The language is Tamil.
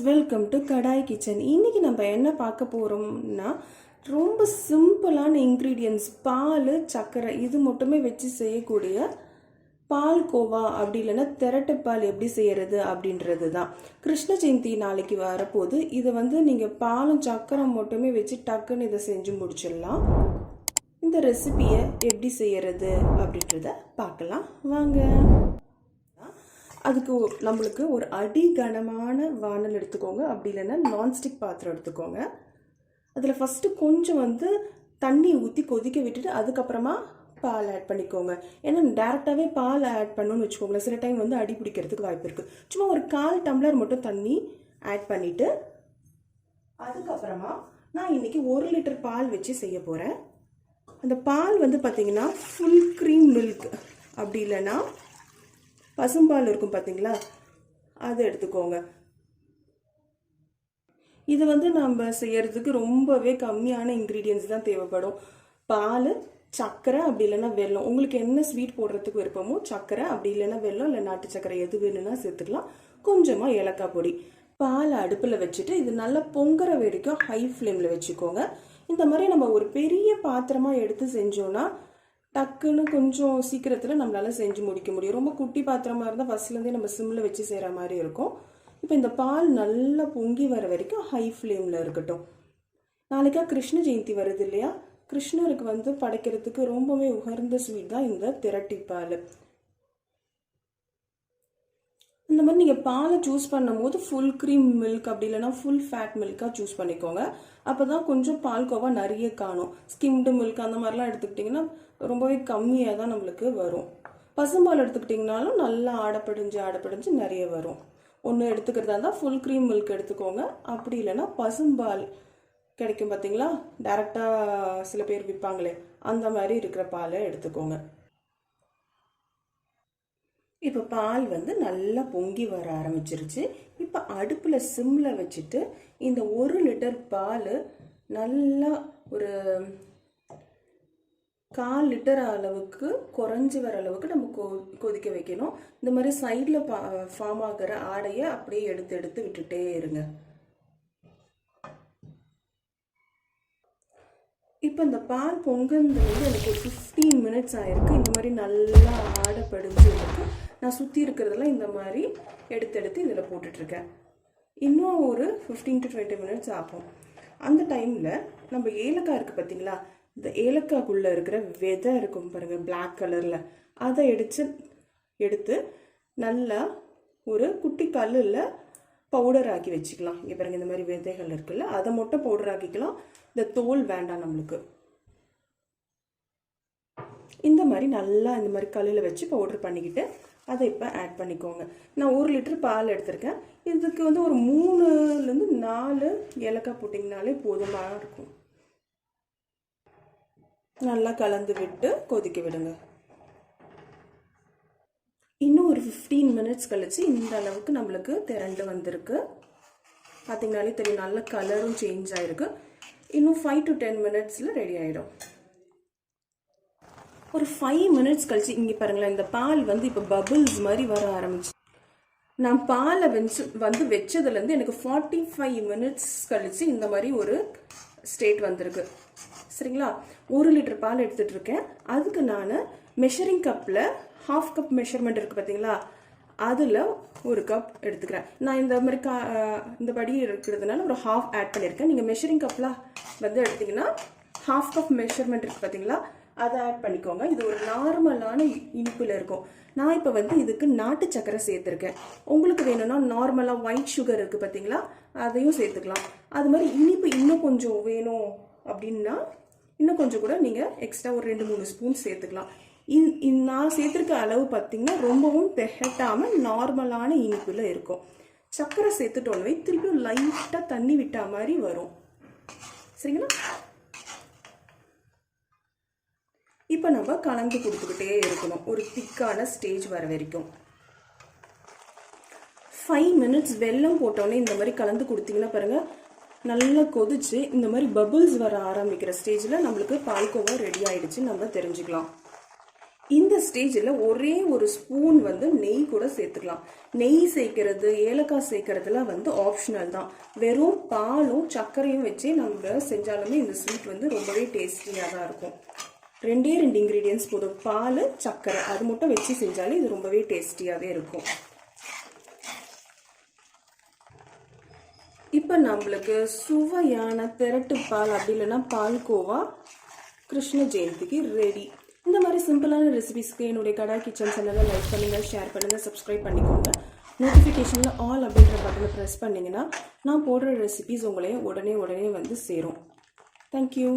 Welcome to kadai kitchen. இன்றைக்கி நம்ம என்ன பார்க்க போகிறோம்னா ரொம்ப சிம்பிளான இன்க்ரீடியன்ட்ஸ் பால் சர்க்கரை இது மட்டுமே வச்சு செய்யக்கூடிய பால்கோவா அப்படி இல்லைன்னா திரட்டுப்பால் எப்படி செய்கிறது அப்படின்றது தான். கிருஷ்ண ஜெயந்தி நாளைக்கு வரப்போது. இதை நீங்கள் பாலும் சர்க்கரை மட்டுமே வச்சு டக்குன்னு இதை செஞ்சு முடிச்சிடலாம். இந்த ரெசிபியை எப்படி செய்கிறது அப்படின்றத பார்க்கலாம் வாங்க. அதுக்கு நம்மளுக்கு ஒரு அடி கனமான வானல் எடுத்துக்கோங்க, அப்படி இல்லைன்னா நான்ஸ்டிக் பாத்திரம் எடுத்துக்கோங்க. அதில் ஃபஸ்ட்டு கொஞ்சம் தண்ணி ஊற்றி கொதிக்க விட்டுட்டு அதுக்கப்புறமா பால் ஆட் பண்ணிக்கோங்க. ஏன்னா டேரெக்டாகவே பால் ஆட் பண்ணணும்னு வச்சுக்கோங்களேன், சில டைம் அடி பிடிக்கிறதுக்கு வாய்ப்பு இருக்குது. சும்மா ஒரு 1/4 டம்ளர் மட்டும் தண்ணி ஆட் பண்ணிவிட்டு அதுக்கப்புறமா நான் இன்றைக்கி 1 லிட்டர் பால் வச்சு செய்ய போகிறேன். அந்த பால் பார்த்திங்கன்னா ஃபுல் க்ரீம் மில்க் அப்படி இல்லைன்னா பசும்பால் இருக்கும் பார்த்தீங்களா, அதை எடுத்துக்கோங்க. இது நம்ம செய்யறதுக்கு ரொம்பவே கம்மியான இன்க்ரீடியன்ஸ் தான் தேவைப்படும். பால், சர்க்கரை அப்படி இல்லைன்னா வெல்லம், உங்களுக்கு என்ன ஸ்வீட் போடுறதுக்கு விருப்பமோ சர்க்கரை அப்படி இல்லைன்னா வெல்லம் இல்லை நாட்டு சர்க்கரை எது வேணும்னா சேர்த்துக்கலாம். கொஞ்சமாக ஏலக்காய் பொடி. பாலை அடுப்பில் வச்சுட்டு இது நல்லா பொங்குற வரைக்கும் ஹை ஃப்ளேமில் வச்சுக்கோங்க. இந்த மாதிரி நம்ம ஒரு பெரிய பாத்திரமாக எடுத்து செஞ்சோன்னா டக்குன்னு கொஞ்சம் சீக்கிரத்தில் நம்மளால செஞ்சு முடிக்க முடியும். ரொம்ப குட்டி பாத்திரமாக இருந்தால் ஃபர்ஸ்ட்லேருந்தே நம்ம சிம்மில் வச்சு செய்கிற மாதிரி இருக்கும். இப்போ இந்த பால் நல்லா பொங்கி வர வரைக்கும் ஹை ஃப்ளேமில் இருக்கட்டும். நாளைக்கா கிருஷ்ண ஜெயந்தி வருது இல்லையா, கிருஷ்ணருக்கு படைக்கிறதுக்கு ரொம்பவே உகர்ந்த ஸ்வீட் தான் இந்த திரட்டிப்பால். இந்த மாதிரி நீங்கள் பாலை சூஸ் பண்ணும் போது ஃபுல் க்ரீம் மில்க் அப்படி இல்லைன்னா ஃபுல் ஃபேட் மில்காக சூஸ் பண்ணிக்கோங்க. அப்போ தான் கொஞ்சம் பால்கோவா நிறைய காணும். ஸ்கிம்டு மில்க் அந்த மாதிரிலாம் எடுத்துக்கிட்டிங்கன்னா ரொம்பவே கம்மியாக தான் நம்மளுக்கு வரும். பசும்பால் எடுத்துக்கிட்டிங்கனாலும் நல்லா ஆடப்படிஞ்சு நிறைய வரும். ஒன்று எடுத்துக்கிறதா இருந்தால் ஃபுல் க்ரீம் மில்க் எடுத்துக்கோங்க, அப்படி இல்லைன்னா பசும்பால் கிடைக்கும் பார்த்தீங்களா, டேரெக்டாக சில பேர் விற்பாங்களே அந்த மாதிரி இருக்கிற பாலை எடுத்துக்கோங்க. இப்போ பால் நல்லா பொங்கி வர ஆரம்பிச்சிருச்சு. இப்போ அடுப்பில் சிம்மில் வச்சுட்டு இந்த 1 லிட்டர் பால் நல்லா ஒரு 1/4 லிட்டர் அளவுக்கு குறைஞ்சி வர அளவுக்கு நம்ம கொதிக்க வைக்கணும். இந்த மாதிரி சைடில் ஃபார்ம் ஆகிற ஆடையை அப்படியே எடுத்து விட்டுட்டே இருங்க. இப்போ இந்த பால் பொங்குறது எனக்கு ஒரு 15 மினிட்ஸ் ஆயிருக்கு. இந்த மாதிரி நல்லா ஆடை படிஞ்சு இருக்கு. நான் சுற்றி இருக்கிறதெல்லாம் இந்த மாதிரி எடுத்து இதில் போட்டுட்ருக்கேன். இன்னும் ஒரு 15 to 20 மினிட்ஸ் ஆகும். அந்த டைமில் நம்ம ஏலக்காய் இருக்குது பார்த்தீங்களா, இந்த ஏலக்காய்க்குள்ளே இருக்கிற விதை இருக்கும் பாருங்கள் பிளாக் கலரில், அதை எடுத்து நல்லா ஒரு குட்டி கல்லில் பவுடர் ஆக்கி வச்சுக்கலாம். இங்கே பாருங்கள் இந்த மாதிரி விதைகள் இருக்குல்ல, அதை மட்டும் பவுடர் ஆக்கிக்கலாம். இந்த தோல் வேண்டாம் நம்மளுக்கு. இந்த மாதிரி நல்லா இந்த மாதிரி கல்லில் வச்சு பவுடர் பண்ணிக்கிட்டு அதை இப்போ ஆட் பண்ணிக்கோங்க. நான் 1 லிட்டர் பால் எடுத்திருக்கேன். இதுக்கு ஒரு 3லேருந்து 4 ஏலக்காய் போட்டிங்கனாலே போதுமாக இருக்கும். நல்லா கலந்து விட்டு கொதிக்க விடுங்க. இன்னும் ஒரு 15 மினிட்ஸ் கழிச்சு இந்த அளவுக்கு நம்மளுக்கு திரண்டு வந்திருக்கு. பார்த்தீங்கனாலே தெரியும், நல்ல கலரும் சேஞ்ச் ஆகிருக்கு. இன்னும் 5 to 10 மினிட்ஸில் ரெடி ஆகிடும். ஒரு 5 மினிட்ஸ் கழிச்சு இங்கே பாருங்களேன், இந்த பால் இப்போ பபிள்ஸ் மாதிரி வர ஆரம்பிச்சு. நான் பாலை வச்சதுலேருந்து எனக்கு 45 மினிட்ஸ் கழிச்சு இந்த மாதிரி ஒரு ஸ்டேட் வந்திருக்கு. சரிங்களா, 1 லிட்டர் பால் எடுத்துகிட்டு இருக்கேன். அதுக்கு நான் மெஷரிங் கப்பில் 1/2 கப் மெஷர்மெண்ட் இருக்குது பார்த்தீங்களா, அதில் 1 கப் எடுத்துக்கிறேன். நான் இந்த மாதிரி இந்த படி இருக்கிறதுனால ஒரு 1/2 ஆட் பண்ணியிருக்கேன். நீங்கள் மெஷரிங் கப்பில் எடுத்திங்கன்னா 1/2 கப் மெஷர்மெண்ட் இருக்குது பார்த்தீங்களா, அதை ஆட் பண்ணிக்கோங்க. இது ஒரு நார்மலான இனிப்பில் இருக்கும். நான் இப்போ இதுக்கு நாட்டு சக்கரை சேர்த்துருக்கேன். உங்களுக்கு வேணும்னா நார்மலாக ஒயிட் சுகர் இருக்குது பார்த்தீங்களா, அதையும் சேர்த்துக்கலாம். அது மாதிரி இனிப்பு இன்னும் கொஞ்சம் வேணும் அப்படின்னா இன்னும் கொஞ்சம் கூட நீங்கள் எக்ஸ்ட்ரா ஒரு 2-3 ஸ்பூன் சேர்த்துக்கலாம். நான் சேர்த்துருக்க அளவு பார்த்தீங்கன்னா ரொம்பவும் திகட்டாமல் நார்மலான இனிப்பில் இருக்கும். சக்கரை சேர்த்துட்டோன்னு திருப்பியும் லைட்டாக தண்ணி விட்டா மாதிரி வரும். சரிங்களா, இப்போ நம்ம கலந்து கொடுத்துக்கிட்டே இருக்கணும் ஒரு திக்கான ஸ்டேஜ் வர வரைக்கும். 5 மினிட்ஸ் வெல்லம் போட்டோன்னே இந்த மாதிரி கலந்து கொடுத்தீங்கன்னா பாருங்கள், நல்லா கொதிச்சு இந்த மாதிரி பபிள்ஸ் வர ஆரம்பிக்கிற ஸ்டேஜில் நம்மளுக்கு பால்கோவா ரெடி ஆகிடுச்சு நம்ம தெரிஞ்சுக்கலாம். இந்த ஸ்டேஜில் ஒரே ஒரு ஸ்பூன் வந்து நெய் கூட சேர்த்துக்கலாம். நெய் சேர்க்கறது, ஏலக்காய் சேர்க்கறதுலாம் வந்து ஆப்ஷனல் தான். வெறும் பாலும் சர்க்கரையும் வச்சு நம்ம செஞ்சாலுமே இந்த ஸ்வீட் வந்து ரொம்பவே டேஸ்டியாக தான் இருக்கும். 2 இன்க்ரீடியன்ஸ் போதும், பால், சர்க்கரை, அது மட்டும் வச்சு செஞ்சாலே இது ரொம்பவே டேஸ்டியாகவே இருக்கும். இப்போ நம்மளுக்கு சுவையான திரட்டுப்பால் அப்படி இல்லைன்னா பால்கோவா கிருஷ்ண ஜெயந்திக்கு ரெடி. இந்த மாதிரி சிம்பிளான ரெசிபிஸ்க்கு என்னுடைய கடா கிச்சன் சேனலை லைக் பண்ணுங்கள், ஷேர் பண்ணுங்கள், சப்ஸ்கிரைப் பண்ணிக்கோங்க. நோட்டிஃபிகேஷனில் ஆல் அப்படின்ற பட்டனை ப்ரெஸ் பண்ணிங்கன்னா நான் போடுற ரெசிபிஸ் உங்களையும் உடனே வந்து சேரும். தேங்க்யூ.